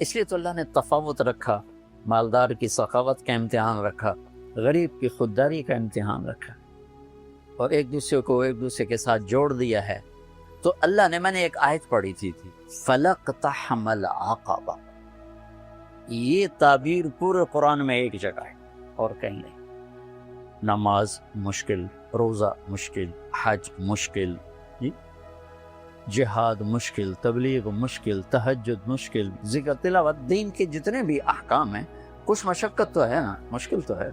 اس لیے تو اللہ نے تفاوت رکھا، مالدار کی سخاوت کا امتحان رکھا، غریب کی خودداری کا امتحان رکھا، اور ایک دوسرے کو ایک دوسرے کے ساتھ جوڑ دیا ہے۔ تو اللہ نے، میں نے ایک آیت پڑھی تھی فَلَقْتَحَمَ الْعَقَبَةَ، یہ تعبیر پورے قرآن میں ایک جگہ ہے اور کہیں نہیں۔ نماز مشکل، روزہ مشکل، حج مشکل، جہاد مشکل، تبلیغ مشکل، تہجد مشکل، ذکر تلاوت، دین کے جتنے بھی احکام ہیں کچھ مشقت تو ہے نا، مشکل تو ہے۔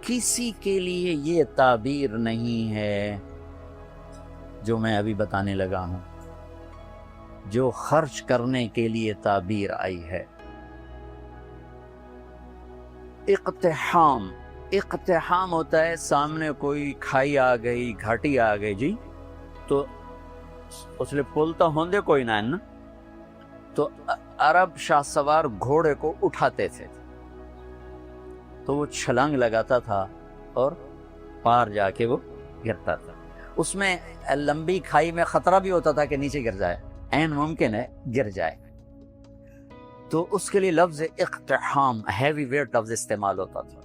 کسی کے لیے یہ تعبیر نہیں ہے جو میں ابھی بتانے لگا ہوں، جو خرچ کرنے کے لیے تعبیر آئی ہے۔ اقتحام ہوتا ہے سامنے کوئی کھائی آ گئی، گھاٹی آ گئی جی، تو اس لیے پل تو ہوندے کوئی نہ نا، تو عرب شاہ سوار گھوڑے کو اٹھاتے تھے تو وہ چھلانگ لگاتا تھا اور پار جا کے وہ گرتا تھا۔ اس میں لمبی کھائی میں خطرہ بھی ہوتا تھا کہ نیچے گر جائے، عین ممکن ہے گر جائے، تو اس کے لیے لفظ اقتحام، ہیوی ویٹ لفظ استعمال ہوتا تھا۔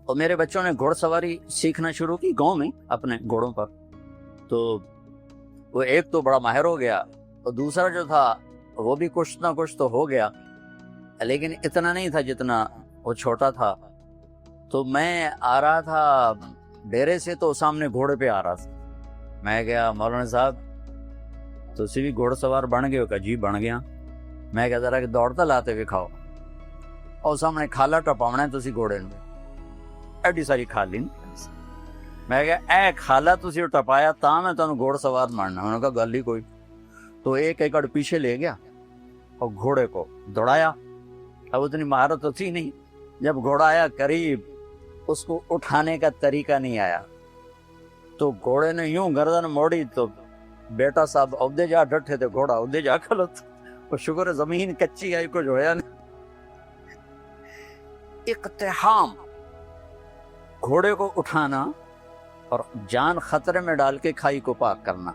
اور میرے بچوں نے گھوڑ سواری سیکھنا شروع کی گاؤں میں اپنے گھوڑوں پر، تو وہ ایک تو بڑا ماہر ہو گیا اور دوسرا جو تھا وہ بھی کچھ نہ کچھ تو ہو گیا، لیکن اتنا نہیں تھا جتنا وہ چھوٹا تھا۔ تو میں آ رہا تھا ڈیرے سے تو سامنے گھوڑے پہ آ رہا تھا، میں گیا مولانا صاحب تسی بھی گھوڑ سوار بن گئے ہو؟ کہ جی بن گیا۔ میں کہا ذرا کہ دوڑتا لاتے ہوئے کھاؤ، اور سامنے کھالا ٹپاونا ہے تسی گھوڑے میں، ایڈی ساری کھالی۔ میں کہا اے کھالا تسی ٹپایا تا میں تانوں گھوڑ سوار ماننا۔ انہوں نے کہا گل ہی کوئی۔ تو ایک ایکڑ پیچھے لے گیا اور گھوڑے کو دوڑایا۔ اب اتنی مہارت تو تھی نہیں، جب گھوڑا آیا قریب اس کو اٹھانے کا طریقہ نہیں آیا، تو گھوڑے نے یوں گردن موڑی تو بیٹا صاحب عہدے جا ڈٹھے تھے، گھوڑا عہدے جا کھلوت، اور شکر ہے زمین کچی آئی، کچھ ہویا نہیں۔ اقتحام، گھوڑے کو اٹھانا اور جان خطرے میں ڈال کے کھائی کو پاک کرنا۔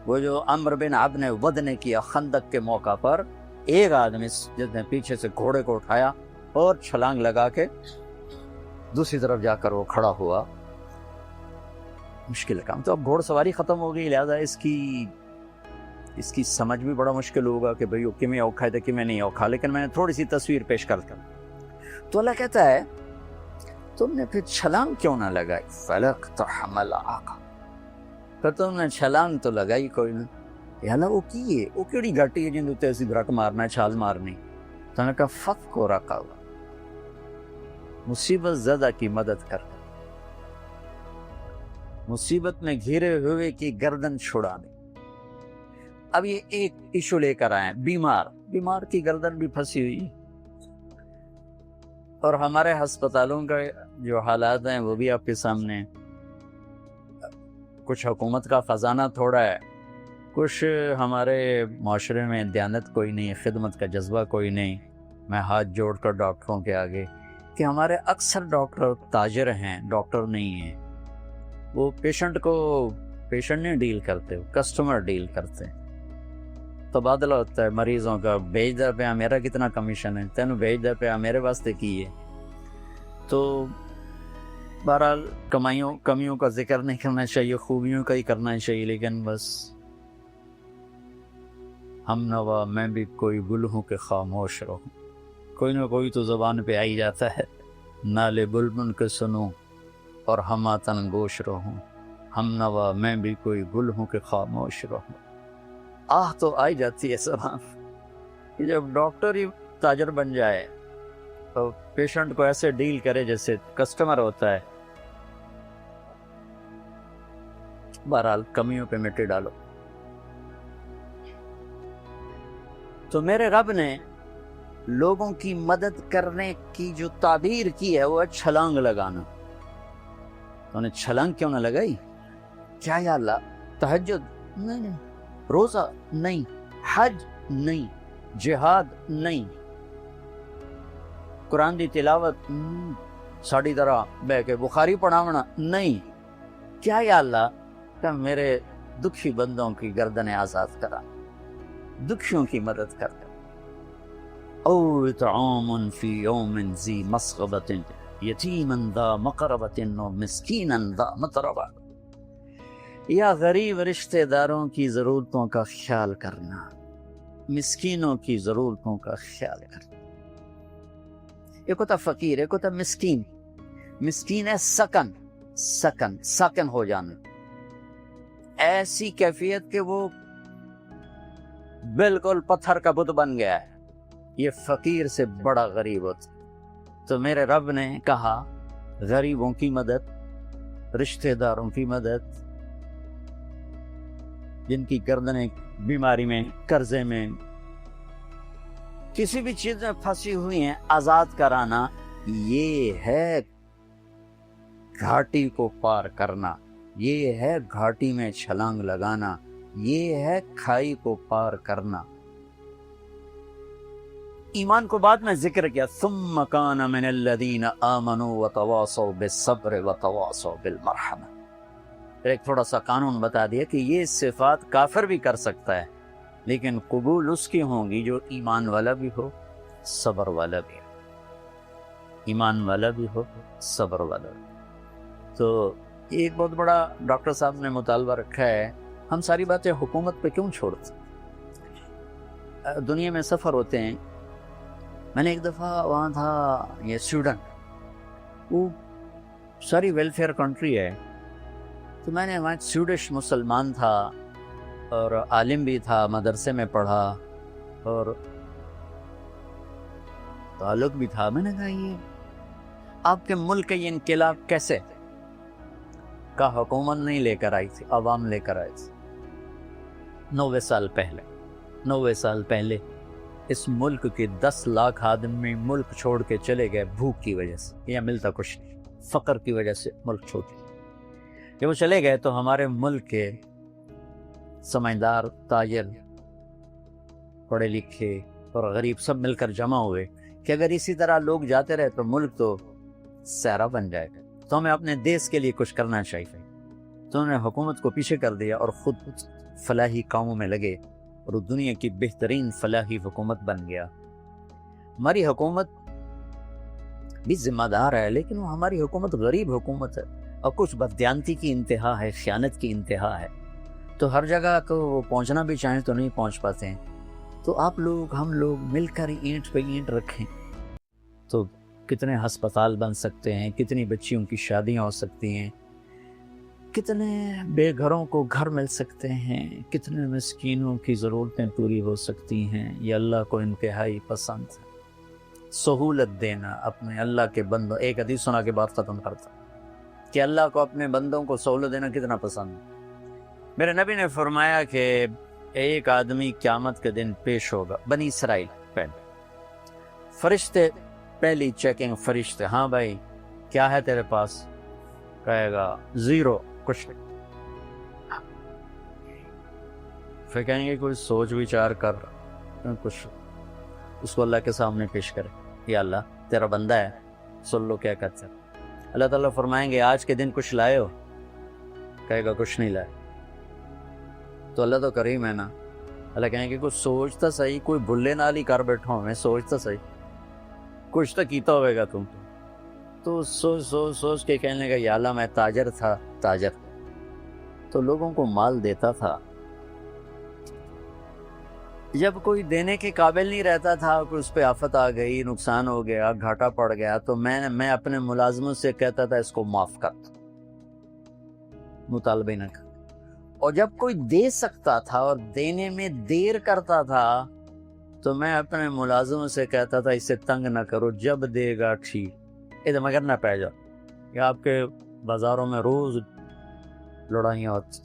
وہ جو عمرو بن عبد نے ود نے کیا خندق کے موقع پر، ایک آدمی جس نے پیچھے سے گھوڑے کو اٹھایا اور چھلانگ لگا کے دوسری طرف جا کر وہ کھڑا ہوا۔ مشکل کام۔ تو اب گھوڑ سواری ختم ہو گئی، لہذا اس کی سمجھ بھی بڑا مشکل ہوگا کہ بھئی وہ کمیں اوکھا ہے تو کمیں نہیں اوکھا، لیکن میں نے تھوڑی سی تصویر پیش کرتا ہوں۔ تو اللہ کہتا ہے تم نے پھر چھلانگ کیوں نہ لگائی؟ فَلَقْتَحَمَ الْعَقَبَةَ، پھر تم نے چھلانگ تو لگائی کوئی نہ۔ یا اللہ وہ کی ہے، وہ کیڑی گھاٹی ہے جن تے اسی درک مارنا ہے، چھال مارنی؟ تو نے کہا فَفْكُ رَقَبَةٍ، مصیبت زدہ کی مدد کر، مصیبت میں گھرے ہوئے کی گردن چھڑانے۔ اب یہ ایک ایشو لے کر آئے، بیمار کی گردن بھی پھنسی ہوئی، اور ہمارے ہسپتالوں کا جو حالات ہیں وہ بھی آپ کے سامنے۔ کچھ حکومت کا خزانہ تھوڑا ہے، کچھ ہمارے معاشرے میں دیانت کوئی نہیں، خدمت کا جذبہ کوئی نہیں۔ میں ہاتھ جوڑ کر ڈاکٹروں کے آگے کہ ہمارے اکثر ڈاکٹر تاجر ہیں، ڈاکٹر نہیں ہیں۔ وہ پیشنٹ نہیں ڈیل کرتے، کسٹمر ڈیل کرتے ہیں۔ تبادلہ ہوتا ہے مریضوں کا، بھیج دے پہ میرا کتنا کمیشن ہے، تینوں بھیج دے پہ میرے واسطے کی ہے۔ تو بہرحال کمیوں کا ذکر نہیں کرنا چاہیے، خوبیوں کا ہی کرنا چاہیے، لیکن بس ہم نوا میں بھی کوئی گل ہوں کہ خاموش رہوں، کوئی نہ کوئی تو زبان پہ آئی جاتا ہے۔ نالے بلبل کے سنوں اور ہماتن گوش رہوں، ہم نوا میں بھی کوئی گل ہوں کہ خاموش رہوں۔ آہ تو آئی جاتی ہے زبان کہ جب ڈاکٹر ہی تاجر بن جائے تو پیشنٹ کو ایسے ڈیل کرے جیسے کسٹمر ہوتا ہے۔ بہرحال کمیوں پہ مٹی ڈالو۔ تو میرے رب نے لوگوں کی مدد کرنے کی جو تعبیر کی ہے وہ ہے چھلانگ لگانا۔ تو انہیں چھلانگ کیوں نہ لگائی؟ کیا یا اللہ تہجد نہیں، روزہ نہیں، حج نہیں، جہاد نہیں، قرآن دی تلاوت ساڑی طرح بہ کے بخاری پڑھاونا نہیں، کیا یا اللہ کہ میرے دکھی بندوں کی گردنیں آزاد کرا۔ دکھیوں کی مدد کرتا ہے. او اطعام فی یوم ذی مسغبۃ یتیما ذا مقربۃ و مسکینا ذا متربہ. یا غریب رشتہ داروں کی ضرورتوں کا خیال کرنا، مسکینوں کی ضرورتوں کا خیال کرنا. ایک ہوتا فقیر، ایک ہوتا مسکین. مسکین ہے سکن ہو جانا، ایسی کیفیت کہ وہ بالکل پتھر کا بت بن گیا ہے. یہ فقیر سے بڑا غریب ہوتا. تو میرے رب نے کہا غریبوں کی مدد، رشتہ داروں کی مدد، جن کی گردنیں بیماری میں، قرضے میں، کسی بھی چیز میں پھنسی ہوئی ہیں، آزاد کرانا. یہ ہے گھاٹی کو پار کرنا، یہ ہے گھاٹی میں چھلانگ لگانا، یہ ہے کھائی کو پار کرنا. ایمان کو بعد میں ذکر کیا. ثم کان من الذین آمنوا وتواصوا بالصبر وتواصوا بالمرحمہ. ایک تھوڑا سا قانون بتا دیا کہ یہ صفات کافر بھی کر سکتا ہے، لیکن قبول اس کی ہوں گی جو ایمان والا بھی ہو، صبر والا بھی ہو. ایمان والا بھی ہو، صبر والا بھی. تو ایک بہت بڑا ڈاکٹر صاحب نے مطالبہ رکھا ہے، ہم ساری باتیں حکومت پہ کیوں چھوڑتے؟ دنیا میں سفر ہوتے ہیں. میں نے ایک دفعہ وہاں تھا، یہ سویڈن، وہ ساری ویلفیئر کنٹری ہے. تو میں نے وہاں ایک سویڈش مسلمان تھا اور عالم بھی تھا، مدرسے میں پڑھا اور تعلق بھی تھا. میں نے کہا یہ آپ کے ملک کا یہ انقلاب کیسے؟ کا حکومت نہیں لے کر آئی تھی، عوام لے کر آئی تھی. 90 سال پہلے اس ملک کے 10 لاکھ آدمی ملک چھوڑ کے چلے گئے بھوک کی وجہ سے، یا ملتا کچھ نہیں، فقر کی وجہ سے ملک چھوڑ کے. جب وہ چلے گئے تو ہمارے ملک کے سمجھدار، تاجر، پڑھے لکھے اور غریب سب مل کر جمع ہوئے کہ اگر اسی طرح لوگ جاتے رہے تو ملک تو صحرا بن جائے گا، تو ہمیں اپنے دیس کے لیے کچھ کرنا چاہیے. تو انہوں نے حکومت کو پیچھے کر دیا اور خود فلاحی کاموں میں لگے اور وہ دنیا کی بہترین فلاحی حکومت بن گیا. ہماری حکومت بھی ذمہ دار ہے، لیکن وہ ہماری حکومت غریب حکومت ہے اور کچھ بددیانتی کی انتہا ہے، خیانت کی انتہا ہے. تو ہر جگہ کو وہ پہنچنا بھی چاہیں تو نہیں پہنچ پاتے ہیں. تو آپ لوگ، ہم لوگ مل کر اینٹ پہ اینٹ رکھیں تو کتنے ہسپتال بن سکتے ہیں، کتنی بچیوں کی شادیاں ہو سکتی ہیں، کتنے بے گھروں کو گھر مل سکتے ہیں، کتنے مسکینوں کی ضرورتیں پوری ہو سکتی ہیں. یہ اللہ کو انتہائی پسند ہے. سہولت دینا اپنے اللہ کے بندوں. ایک حدیث سنا کے بات ختم کرتا کہ اللہ کو اپنے بندوں کو سہولت دینا کتنا پسند ہے. میرے نبی نے فرمایا کہ ایک آدمی قیامت کے دن پیش ہوگا، بنی اسرائیل پہلے فرشتے، پہلی چیکنگ فرشتے، ہاں بھائی کیا ہے تیرے پاس؟ کہے گا زیرو، کچھ نہیں. پھر کہیں گے کوئی سوچ وچار کر کچھ، اس کو اللہ کے سامنے پیش کرے. یا اللہ تیرا بندہ ہے، سن لو کیا کہتا ہے. اللہ تعالیٰ فرمائیں گے آج کے دن کچھ لائے ہو؟ کہے گا کچھ نہیں لائے. تو اللہ تو کریم ہے نا. اللہ کہیں گے کچھ سوچتا صحیح، کوئی بھلے نال ہی کر بیٹھا ہوں میں، سوچتا صحیح، کچھ تو کیتا ہوئے گا تم. تو سوچ کے کہنے لگا یا اللہ میں تاجر تھا، تو لوگوں کو مال دیتا تھا. جب کوئی دینے کے قابل نہیں رہتا تھا، کوئی اس پہ آفت آ گئی، نقصان ہو گیا، گھاٹا پڑ گیا، تو میں اپنے ملازموں سے کہتا تھا اس کو معاف کر، مطالبے نہ کر. اور جب کوئی دے سکتا تھا اور دینے میں دیر کرتا تھا تو میں اپنے ملازموں سے کہتا تھا اسے تنگ نہ کرو، جب دے گا ٹھیک، ادھر مگر نہ پہ جاؤ. کہ آپ کے بازاروں میں روز لڑائیاں ہوتی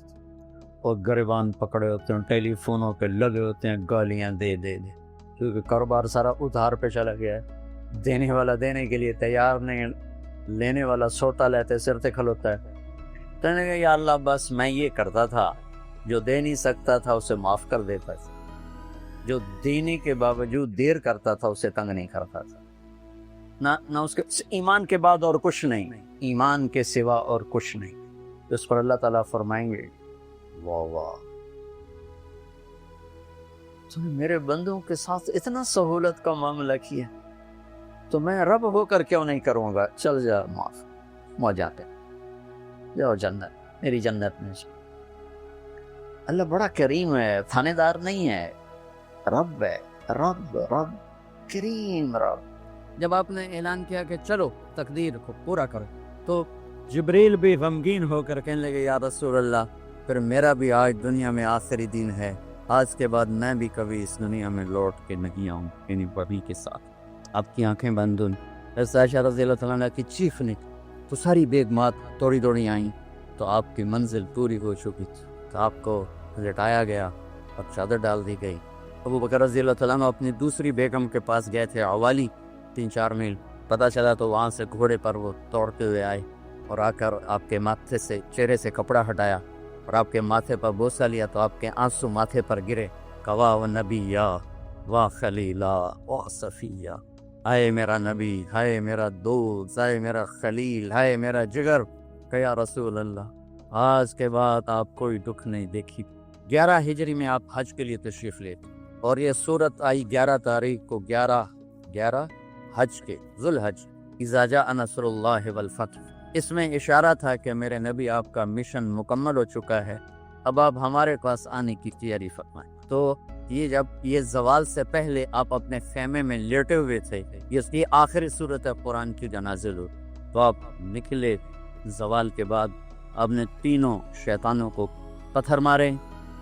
اور گریبان پکڑے ہوتے ہیں، ٹیلی فونوں پہ لگے ہوتے ہیں، گالیاں دے دے دے، کیونکہ کاروبار سارا ادھار پہ چلا گیا ہے. دینے والا دینے کے لیے تیار نہیں، لینے والا سوٹا لیتے سر تے کھلوتا ہے. تو نے کہا یا اللہ بس میں یہ کرتا تھا، جو دے نہیں سکتا تھا اسے معاف کر دیتا تھا، جو دینے کے باوجود دیر کرتا تھا اسے تنگ نہیں کرتا تھا. نہ اس کے ایمان کے بعد اور کچھ نہیں، ایمان کے سوا اور کچھ نہیں. اس پر اللہ تعالیٰ فرمائیں گے واہ واہ تو نے میرے بندوں کے ساتھ اتنا سہولت کا معاملہ کیا، تو میں رب ہو کر کیوں نہیں کروں گا؟ چل جا معاف جاتے جاؤ جنت، میری جنت میں۔ اللہ بڑا کریم ہے، تھانے دار نہیں ہے، رب ہے، رب رب کریم رب۔ جب آپ نے اعلان کیا کہ چلو تقدیر کو پورا کرو، تو جبریل بھی غمگین ہو کر کہنے لگے یا رسول اللہ، پھر میرا بھی آج دنیا میں آخری دن ہے، آج کے بعد میں بھی کبھی اس دنیا میں لوٹ کے نہیں آؤں، یعنی وحی کے ساتھ۔ آپ کی آنکھیں بند ہوئیں۔ حضرت عائشہ رضی اللہ تعالیٰ عنہ کی چیخنے تو ساری بیگمات توڑی دوڑی آئیں، تو آپ کی منزل پوری ہو چکی تھی، تو آپ کو لٹایا گیا اور چادر ڈال دی گئی۔ ابو بکر رضی اللہ تعالیٰ عنہ اپنی دوسری بیگم کے پاس گئے تھے، عوالی، 3-4 میل، پتہ چلا تو وہاں سے گھوڑے پر وہ دوڑتے ہوئے آئے اور آ کر آپ کے ماتھے سے، چہرے سے کپڑا ہٹایا اور آپ کے ماتھے پر بوسہ لیا، تو آپ کے آنسو ماتھے پر گرے۔ کوا و نبیہ و خلیلہ و صفیہ، ہائے میرا نبی، ہائے میرا دوست، ہائے میرا خلیل، ہائے میرا جگر، کہ یا رسول اللہ آج کے بعد آپ کوئی دکھ نہیں دیکھی۔ 11 ہجری میں آپ حج کے لیے تشریف لے، اور یہ صورت آئی 11 تاریخ کو، 11 حج کے، ذوالحج، اذا جاء نصر اللہ والفتح۔ اس میں اشارہ تھا کہ میرے نبی آپ کا مشن مکمل ہو چکا ہے، اب آپ ہمارے پاس آنے کی تیاری فرمائیں۔ تو یہ جب یہ زوال سے پہلے آپ اپنے خیمے میں لیٹے ہوئے تھے، یہ آخری صورت ہے قرآن کی جو نازل ہوئی، تو آپ نکلے زوال کے بعد، آپ نے تینوں شیطانوں کو پتھر مارے،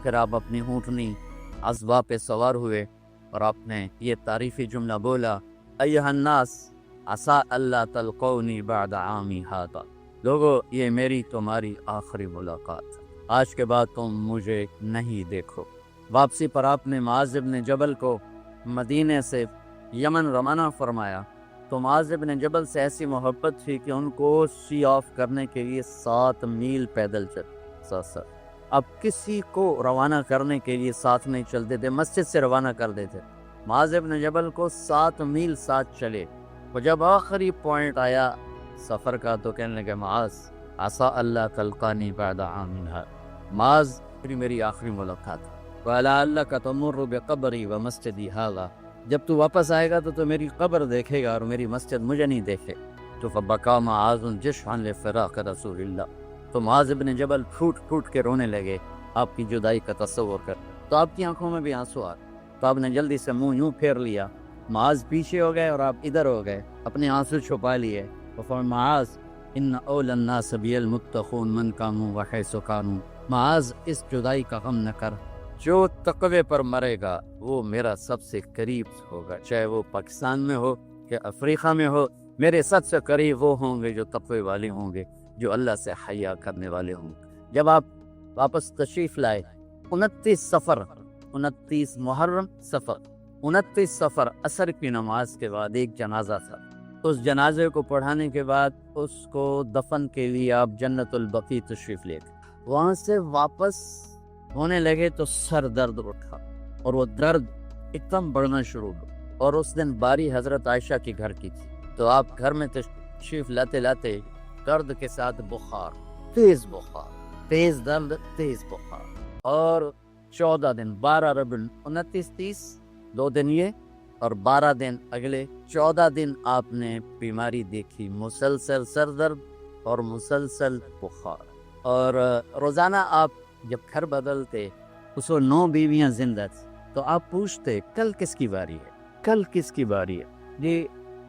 پھر آپ اپنی اونٹنی ازوا پہ سوار ہوئے اور آپ نے یہ تعریفی جملہ بولا، ایھا الناس عسیٰ اللہ تلقونی بعد عامی ھذا، لوگو یہ میری تمہاری آخری ملاقات، آج کے بعد تم مجھے نہیں دیکھو۔ واپسی پر آپ نے معاذ بن جبل کو مدینے سے یمن روانہ فرمایا، تو معاذ بن جبل سے ایسی محبت تھی کہ ان کو سی آف کرنے کے لیے 7 میل پیدل چل۔ اب کسی کو روانہ کرنے کے لیے ساتھ نہیں چلتے تھے، مسجد سے روانہ کر دیتے۔ معاذ بن جبل کو 7 میل ساتھ چلے، اور جب آخری پوائنٹ آیا سفر کا تو کہنے لگے، معاذ عسیٰ اللہ تلقانی بعد عام ھذا، معاذ میری آخری ملاقات، وَلَعَلَّكَ تَمُرُّ بِقَبْرِي وَمَسْجِدِي ھذا، جب تو واپس آئے گا تو میری قبر دیکھے گا اور میری مسجد مجھے نہیں دیکھے۔ تو فَبَكَىٰ مُعَاذٌ جِشْعًا لِفِرَاقِ رسول اللہ، تو معاذ بن جبل پھوٹ پھوٹ کے رونے لگے آپ کی جدائی کا تصور کر، تو آپ کی آنکھوں میں بھی آنسو آ، تو آپ نے جلدی سے منہ یوں پھیر لیا، معاذ پیچھے ہو گئے اور آپ ادھر ہو گئے، اپنے آنسو چھپا لیے، اور معاذ ان اول الناس بی المتقون من کانوا وحیث کانوا، معاذ اس جدائی کا غم نہ کر، جو تقوی پر مرے گا وہ میرا سب سے قریب ہوگا، چاہے وہ پاکستان میں ہو یا افریقہ میں ہو، میرے سب سے قریب وہ ہوں گے جو تقوی والے ہوں گے، جو اللہ سے حیا کرنے والے ہوں گے۔ جب آپ واپس تشریف لائے 29 محرم صفر 29 صفر عصر کی نماز کے بعد ایک جنازہ تھا، اس جنازے کو پڑھانے کے بعد اس کو دفن کے لیے آپ جنت البقیع تشریف لے گئے، وہاں سے واپس ہونے لگے تو سر درد اٹھا اور وہ درد ایک دم بڑھنا شروع ہوا، اور اس دن باری حضرت عائشہ کے گھر کی تھی، تو آپ گھر میں تشریف لاتے لاتے درد کے ساتھ بخار، تیز بخار، تیز درد، تیز بخار، اور 14 دن 12 ربیع 29 30 2 دن یہ اور 12 دن اگلے 14 دن آپ نے بیماری دیکھی، مسلسل سر درد اور مسلسل بخار، اور روزانہ آپ جب گھر بدلتے اس کو 9 بیویاں زندہ تھیں، تو آپ پوچھتے کل کس کی باری ہے، کل کس کی باری ہے، یہ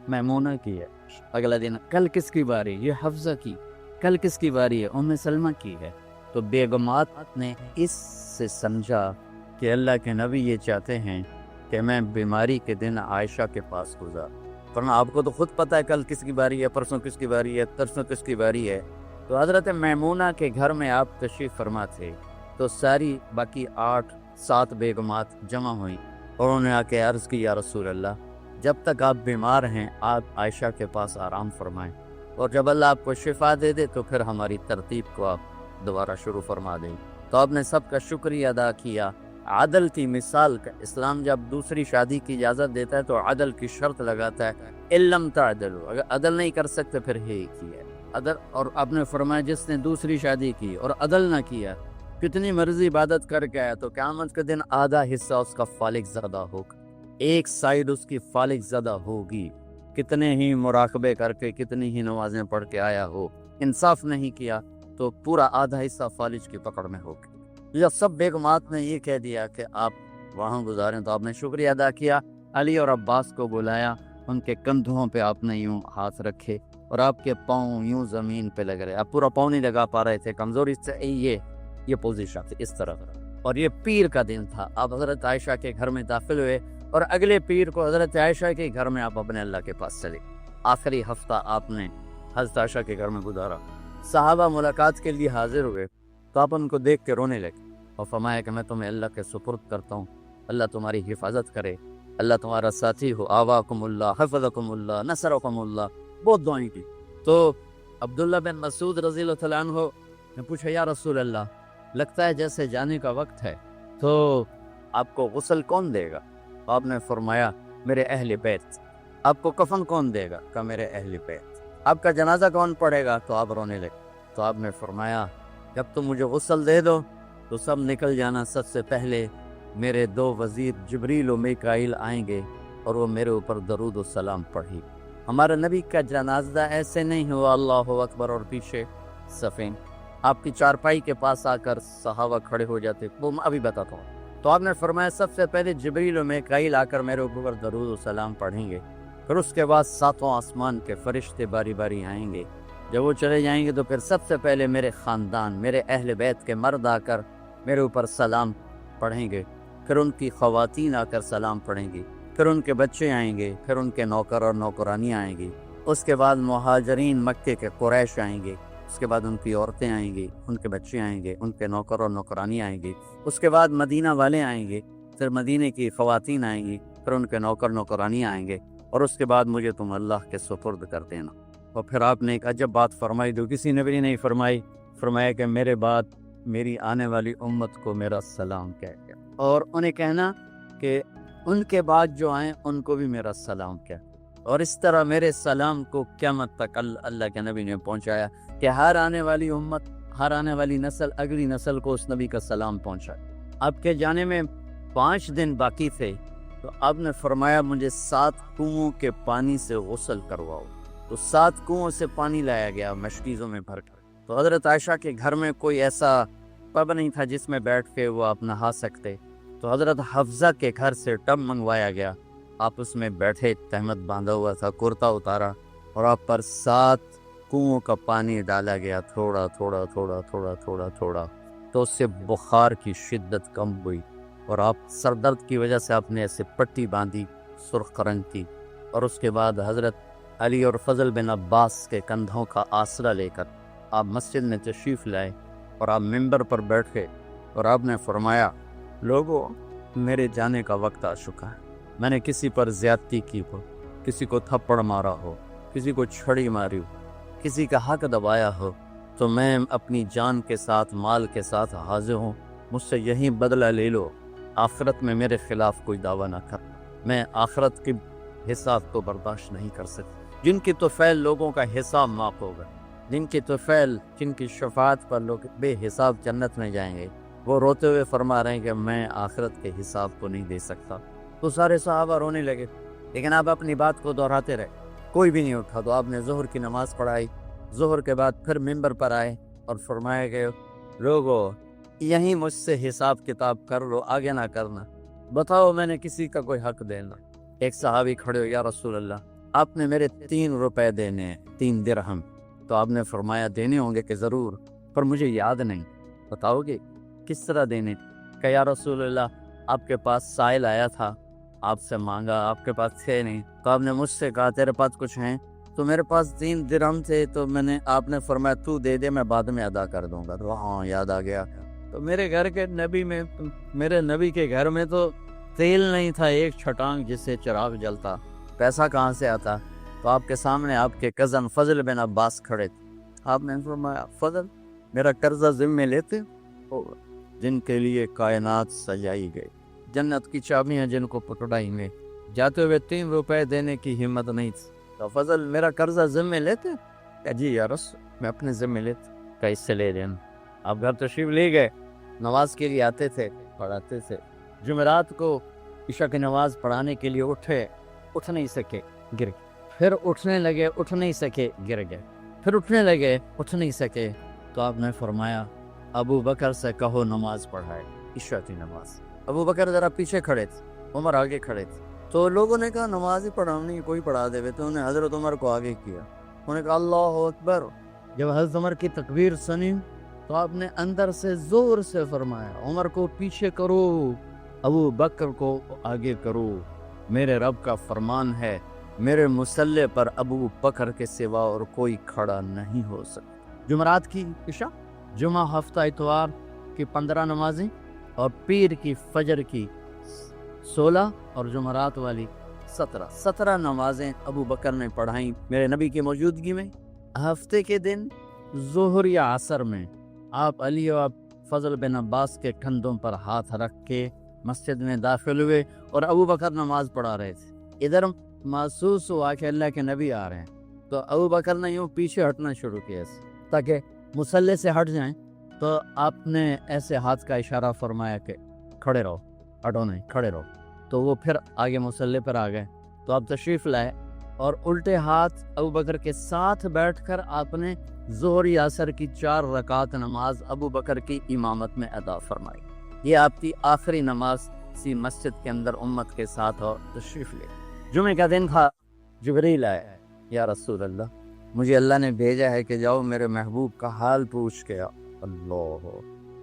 میمونہ کی ہے، اگلا دن کل کس کی باری، یہ حفصہ کی، کل کس کی باری ہے، ام سلمہ کی ہے۔ تو بیگمات نے اس سے سمجھا کہ اللہ کے نبی یہ چاہتے ہیں کہ میں بیماری کے دن عائشہ کے پاس گزار، ورنہ آپ کو تو خود پتہ ہے کل کس کی باری ہے، پرسوں کس کی باری ہے، ترسوں کس کی باری ہے۔ تو حضرت میمونہ کے گھر میں آپ تشریف فرما تھے، تو ساری باقی 8-7 بیگمات جمع ہوئیں اور انہوں نے آ کے عرض کی، یا رسول اللہ جب تک آپ بیمار ہیں آپ عائشہ کے پاس آرام فرمائیں، اور جب اللہ آپ کو شفا دے دے تو پھر ہماری ترتیب کو آپ دوبارہ شروع فرما دیں۔ تو آپ نے سب کا شکریہ ادا کیا۔ عدل کی مثال کا اسلام جب دوسری شادی کی اجازت دیتا ہے تو عدل کی شرط لگاتا ہے، علم تعدلوا، اگر عدل نہیں کر سکتے پھر ہی کیا عدل، اور آپ نے فرمایا جس نے دوسری شادی کی اور عدل نہ کیا کتنی مرضی عبادت کر کے آیا تو قیامت کے دن آدھا حصہ اس کا فالق زدہ ہوگا، ایک سائیڈ اس کی فالق زدہ ہوگی، کتنے ہی مراقبے کر کے کتنی ہی نمازیں پڑھ کے آیا ہو، انصاف نہیں کیا تو پورا آدھا حصہ فالج کی پکڑ میں ہوگا۔ جب سب بیگمات نے یہ کہہ دیا کہ آپ وہاں گزاریں تو آپ نے شکریہ ادا کیا، علی اور عباس کو بلایا، ان کے کندھوں پہ آپ نے یوں ہاتھ رکھے اور آپ کے پاؤں یوں زمین پہ لگ رہے، آپ پورا پاؤں نہیں لگا پا رہے تھے، کمزوری سے یہ پوزیشن تھی اس طرح۔ اور یہ پیر کا دن تھا، آپ حضرت عائشہ کے گھر میں داخل ہوئے اور اگلے پیر کو حضرت عائشہ کے گھر میں آپ اپنے اللہ کے پاس چلے۔ آخری ہفتہ آپ نے حضرت عائشہ کے گھر میں گزارا۔ صحابہ ملاقات کے لیے حاضر ہوئے تو آپ ان کو دیکھ کے رونے لگے اور فرمایا کہ میں تمہیں اللہ کے سپرد کرتا ہوں، اللہ تمہاری حفاظت کرے، اللہ تمہارا ساتھی ہو، آواکم اللہ، حفظکم اللہ، نصرکم اللہ، بہت دعائیں کی۔ تو عبداللہ بن مسعود رضی اللہ تعالیٰ عنہ نے پوچھا یا رسول اللہ، لگتا ہے جیسے جانے کا وقت ہے، تو آپ کو غسل کون دے گا؟ آپ نے فرمایا میرے اہل بیت۔ آپ کو کفن کون دے گا؟ کہ میرے اہل بیت۔ آپ کا جنازہ کون پڑھے گا؟ تو آپ رونے لگے۔ تو آپ نے فرمایا جب تم مجھے غسل دے دو تو سب نکل جانا، سب سے پہلے میرے دو وزیر جبریل و میکائیل آئیں گے اور وہ میرے اوپر درود و سلام پڑھی۔ ہمارے نبی کا جنازہ ایسے نہیں ہوا اللہ اکبر اور پیچھے صفین، آپ کی چارپائی کے پاس آ کر صحابہ کھڑے ہو جاتے، وہ میں ابھی بتاتا ہوں۔ تو آپ نے فرمایا سب سے پہلے جبریل و میکائیل آ کر میرے اوپر درود و سلام پڑھیں گے، پھر اس کے بعد ساتوں آسمان کے فرشتے باری باری آئیں گے۔ جب وہ چلے جائیں گے تو پھر سب سے پہلے میرے خاندان، میرے اہل بیت کے مرد آ کر میرے اوپر سلام پڑھیں گے، پھر ان کی خواتین آ کر سلام پڑھیں گی، پھر ان کے بچے آئیں گے، پھر ان کے نوکر اور نوکرانی آئیں گی، اس کے بعد مہاجرین مکے کے قریش آئیں گے، اس کے بعد ان کی عورتیں آئیں گی، ان کے بچے آئیں گے، ان کے نوکر اور نوکرانی آئیں گی، اس کے بعد مدینہ والے آئیں گے، پھر مدینے کی خواتین آئیں گی، پھر ان کے نوکر نوکرانی آئیں گے، اور اس کے بعد مجھے تم اللہ کے سپرد کر دینا۔ اور پھر آپ نے ایک عجب بات فرمائی جو کسی نے بھی نہیں فرمائی، فرمایا کہ میرے بعد میری آنے والی امت کو میرا سلام کہہ گیا، اور انہیں کہنا کہ ان کے بعد جو آئیں ان کو بھی میرا سلام کہہ، اور اس طرح میرے سلام کو قیامت تک اللہ کے نبی نے پہنچایا کہ ہر آنے والی امت، ہر آنے والی نسل، اگلی نسل کو اس نبی کا سلام پہنچائے۔ آپ کے جانے میں 5 دن باقی تھے تو آپ نے فرمایا مجھے 7 کنوؤں کے پانی سے غسل کرواؤ، تو 7 کنوؤں سے پانی لایا گیا مشکیزوں میں بھر کر۔ تو حضرت عائشہ کے گھر میں کوئی ایسا ٹب نہیں تھا جس میں بیٹھ کے وہ آپ نہا سکتے، تو حضرت حفصہ کے گھر سے ٹب منگوایا گیا، آپ اس میں بیٹھے، تہمت باندھا ہوا تھا، کرتا اتارا اور آپ پر 7 کنوؤں کا پانی ڈالا گیا، تھوڑا تھوڑا تھوڑا تھوڑا تھوڑا تھوڑا، تو اس سے بخار کی شدت کم ہوئی، اور آپ سر درد کی وجہ سے آپ نے ایسے پٹی باندھی سرخ رنگ کی، اور اس کے بعد حضرت علی اور فضل بن عباس کے کندھوں کا آسرا لے کر آپ مسجد میں تشریف لائے، اور آپ ممبر پر بیٹھے اور آپ نے فرمایا لوگوں میرے جانے کا وقت آ چکا ہے، میں نے کسی پر زیادتی کی ہو، کسی کو تھپڑ مارا ہو، کسی کو چھڑی ماری ہو، کسی کا حق دبایا ہو، تو میں اپنی جان کے ساتھ، مال کے ساتھ حاضر ہوں، مجھ سے یہی بدلہ لے لو، آخرت میں میرے خلاف کوئی دعویٰ نہ کر، میں آخرت کے حساب کو برداشت نہیں کر سکتا۔ جن کی طفیل لوگوں کا حساب معاف ہوگا، جن کی طفیل، جن کی شفاعت پر لوگ بے حساب جنت میں جائیں گے، وہ روتے ہوئے فرما رہے ہیں کہ میں آخرت کے حساب کو نہیں دے سکتا۔ تو سارے صحابہ رونے لگے، لیکن آپ اپنی بات کو دہراتے رہے، کوئی بھی نہیں اٹھا۔ تو آپ نے ظہر کی نماز پڑھائی، ظہر کے بعد پھر ممبر پر آئے اور فرمایا کہ لوگوں یہیں مجھ سے حساب کتاب کر لو، آگے نہ کرنا، بتاؤ میں نے کسی کا کوئی حق دینا۔ ایک صحابی کھڑے ہو، یا رسول اللہ آپ نے میرے 3 روپے دینے ہیں، 3 درہم۔ تو آپ نے فرمایا دینے ہوں گے کہ ضرور، پر مجھے یاد نہیں، بتاؤ گے کس طرح دینے؟ کہ یا رسول اللہ آپ کے پاس سائل آیا تھا، آپ سے مانگا، آپ کے پاس تھے نہیں، تو آپ نے مجھ سے کہا تیرے پاس کچھ ہیں؟ تو میرے پاس 3 درہم تھے، تو آپ نے فرمایا تو دے دے، میں بعد میں ادا کر دوں گا۔ تو ہاں یاد آ گیا۔ تو میرے گھر کے نبی میں، میرے نبی کے گھر میں تو تیل نہیں تھا، ایک چھٹانگ جس سے چراغ جلتا، پیسہ کہاں سے آتا؟ تو آپ کے سامنے آپ کے کزن فضل بن عباس کھڑے تھے، آپ نے فرمایا فضل میرا قرضہ ذمہ لیتے ہو؟ جن کے لیے کائنات سجائی گئی، جنت کی چابیاں جن کو پکڑائی میں، جاتے ہوئے 3 روپے دینے کی ہمت نہیں تھی، تو فضل میرا قرضہ ذمہ لیتے؟ کہ جی یا رسول میں اپنے ذمہ لیتا، کہ اس سے لے دینا۔ آپ گھر تشریف لے گئے، نماز کے لیے آتے تھے, پڑھاتے تھے. جمعرات کو عشاء کی نماز پڑھانے کے لیے اٹھے, اٹھ نہیں سکے, گر گئے. پھر اٹھنے لگے, اٹھ نہیں سکے, گر گئے. پھر اٹھنے لگے, اٹھ نہیں سکے. تو آپ نے فرمایا ابو بکر سے کہو نماز پڑھائے, عشاء کی نماز. ابو بکر ذرا پیچھے کھڑے تھے, عمر آگے کھڑے تھے. تو لوگوں نے کہا نماز ہی پڑھانی, کوئی پڑھا دے. تو انہوں نے حضرت عمر کو آگے کیا, انہوں نے کہا اللہ اکبر. جب حضرت عمر کی تکبیر سنی تو آپ نے اندر سے زور سے فرمایا عمر کو پیچھے کرو, ابو بکر کو آگے کرو. میرے رب کا فرمان ہے, میرے مصلی پر ابو بکر کے سوا اور کوئی کھڑا نہیں ہو سکتا. جمعرات کی عشاء, جمعہ ہفتہ اتوار کی 15 نمازیں, اور پیر کی فجر کی 16 اور جمعرات والی 17 نمازیں ابو بکر نے پڑھائیں میرے نبی کی موجودگی میں. ہفتے کے دن ظہر یا عصر میں آپ علی و فضل بن عباس کے کندھوں پر ہاتھ رکھ کے مسجد میں داخل ہوئے اور ابو بکر نماز پڑھا رہے تھے. ادھر محسوس ہوا کہ اللہ کے نبی آ رہے ہیں, تو ابو بکر نے یوں پیچھے ہٹنا شروع کیا تاکہ مصلی سے ہٹ جائیں. تو آپ نے ایسے ہاتھ کا اشارہ فرمایا کہ کھڑے رہو, ہٹو نہیں, کھڑے رہو. تو وہ پھر آگے مصلی پر آ گئے. تو آپ تشریف لائے اور الٹے ہاتھ ابو بکر کے ساتھ بیٹھ کر آپ نے ظہر یا عصر کی 4 رکعت نماز ابو بکر کی امامت میں ادا فرمائی. یہ آپ کی آخری نماز سی مسجد کے اندر امت کے ساتھ اور تشریف لے. جمعے کا دن تھا, جبریل آئے, یا رسول اللہ مجھے اللہ نے بھیجا ہے کہ جاؤ میرے محبوب کا حال پوچھ کے آؤ. اللہ,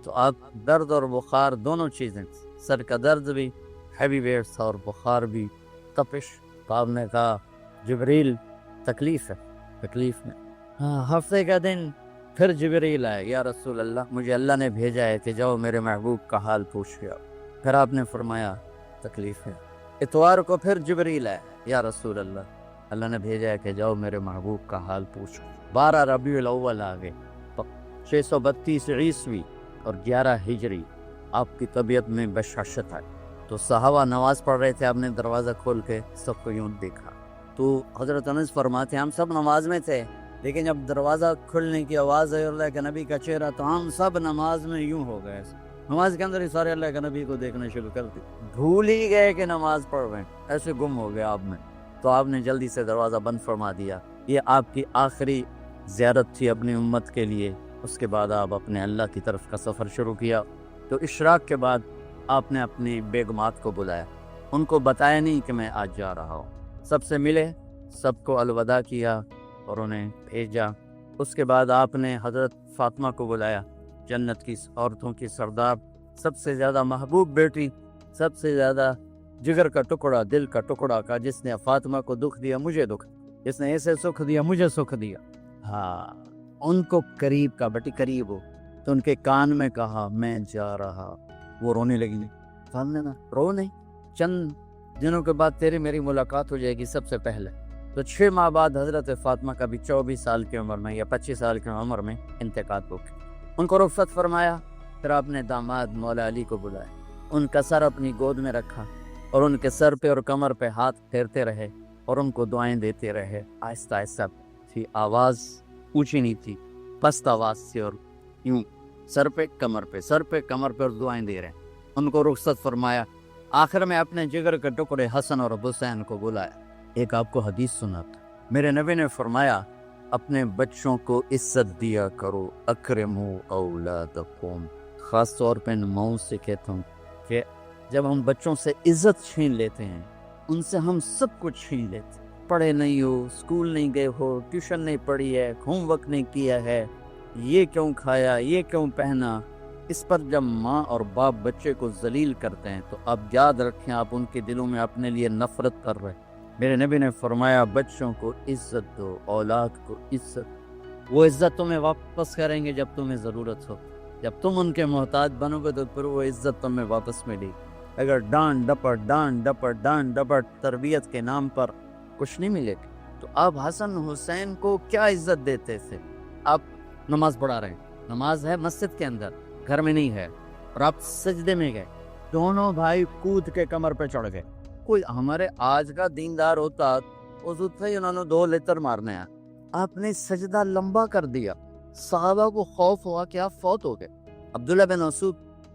تو آپ درد اور بخار دونوں چیزیں, سر کا درد بھی ہیوی ویٹ تھا اور بخار بھی, تپش. تو آپ نے کہا جبریل تکلیف ہے, تکلیف میں. ہفتے کا دن پھر جبریل آئے, یا رسول اللہ مجھے اللہ نے بھیجا ہے کہ جاؤ میرے محبوب کا حال پوچھ کے آؤ. پھر آپ نے فرمایا تکلیف ہے. اتوار کو پھر جبریل آئے, یا رسول اللہ اللہ نے بھیجا ہے کہ جاؤ میرے محبوب کا حال پوچھو. 12 ربیع الاول آ گئے, 632 عیسوی اور 11 ہجری. آپ کی طبیعت میں بشاشت آئی. تو صحابہ نماز پڑھ رہے تھے, آپ نے دروازہ کھول کے سب کو یوں دیکھا. تو حضرت انس فرماتے ہیں ہم سب نماز میں تھے, لیکن جب دروازہ کھلنے کی آواز آئی اللہ کے نبی کا چہرہ, تو ہم سب نماز میں یوں ہو گئے. نماز کے اندر ہی سارے اللہ کے نبی کو دیکھنا شروع کر دی, بھول ہی گئے کہ نماز پڑھ رہے ہیں, ایسے گم ہو گئے آپ میں. تو آپ نے جلدی سے دروازہ بند فرما دیا. یہ آپ کی آخری زیارت تھی اپنی امت کے لیے. اس کے بعد آپ اپنے اللہ کی طرف کا سفر شروع کیا. تو اشراق کے بعد آپ نے اپنی بیگمات کو بلایا, ان کو بتایا نہیں کہ میں آج جا رہا ہوں. سب سے ملے, سب کو الوداع کیا اور انہیں بھیجا. اس کے بعد آپ نے حضرت فاطمہ کو بلایا, جنت کی عورتوں کی سردار, سب سے زیادہ محبوب بیٹی, سب سے زیادہ جگر کا ٹکڑا, دل کا ٹکڑا کا, جس نے فاطمہ کو دکھ دیا مجھے دکھ, جس نے ایسے سکھ دیا مجھے سکھ دیا. ہاں, ان کو قریب کا, بیٹی قریب ہو. تو ان کے کان میں کہا میں جا رہا. وہ رونے لگی. سامنے نا رو نہیں, چند دنوں کے بعد تیری میری ملاقات ہو جائے گی سب سے پہلے. تو 6 ماہ بعد حضرت فاطمہ کا بھی 24 سال کی عمر میں یا 25 سال کی عمر میں انتقال ہو گیا. ان کو رخصت فرمایا. پھر آپ نے داماد مولا علی کو بلایا, ان کا سر اپنی گود میں رکھا اور ان کے سر پہ اور کمر پہ ہاتھ پھیرتے رہے اور ان کو دعائیں دیتے رہے. آہستہ آہستہ تھی, آواز اونچی نہیں تھی, پست آواز تھی, اور یوں سر پہ کمر پہ, سر پہ کمر پہ اور دعائیں دے رہے. ان کو رخصت فرمایا. آخر میں اپنے جگر کے ٹکڑے حسن اور حسین کو بلایا. ایک آپ کو حدیث سناتا. میرے نبی نے فرمایا اپنے بچوں کو عزت دیا کرو, اکرموا اولادکم. خاص طور پہ ماؤں سے کہتا ہوں کہ جب ہم بچوں سے عزت چھین لیتے ہیں, ان سے ہم سب کچھ چھین لیتے. پڑھے نہیں ہو, اسکول نہیں گئے ہو, ٹیوشن نہیں پڑھی ہے, ہوم ورک نہیں کیا ہے, یہ کیوں کھایا, یہ کیوں پہنا, اس پر جب ماں اور باپ بچے کو ذلیل کرتے ہیں تو آپ یاد رکھیں آپ ان کے دلوں میں اپنے لیے نفرت کر رہے. میرے نبی نے فرمایا بچوں کو عزت دو, اولاد کو عزت. وہ عزت تمہیں واپس کریں گے جب تمہیں ضرورت ہو. جب تم ان کے محتاج بنو گے تو پھر وہ عزت تمہیں واپس ملے. اگر ڈانٹ ڈپٹ تربیت کے نام پر کچھ نہیں ملے گا. تو آپ حسن حسین کو کیا عزت دیتے تھے؟ آپ نماز پڑھا رہے ہیں, نماز ہے مسجد کے اندر, گھر میں نہیں ہے, اور آپ سجدے میں گئے, دونوں بھائی کود کے کمر پہ چڑھ گئے. کوئی ہمارے آج کا دیندار ہوتا اس وقت ہی انہوں نے 2 لیتر مارنے ہیں. آپ نے سجدہ لمبا کر دیا. صحابہ کو خوف ہوا کہ آپ فوت ہو گئے. عبداللہ بن مسعود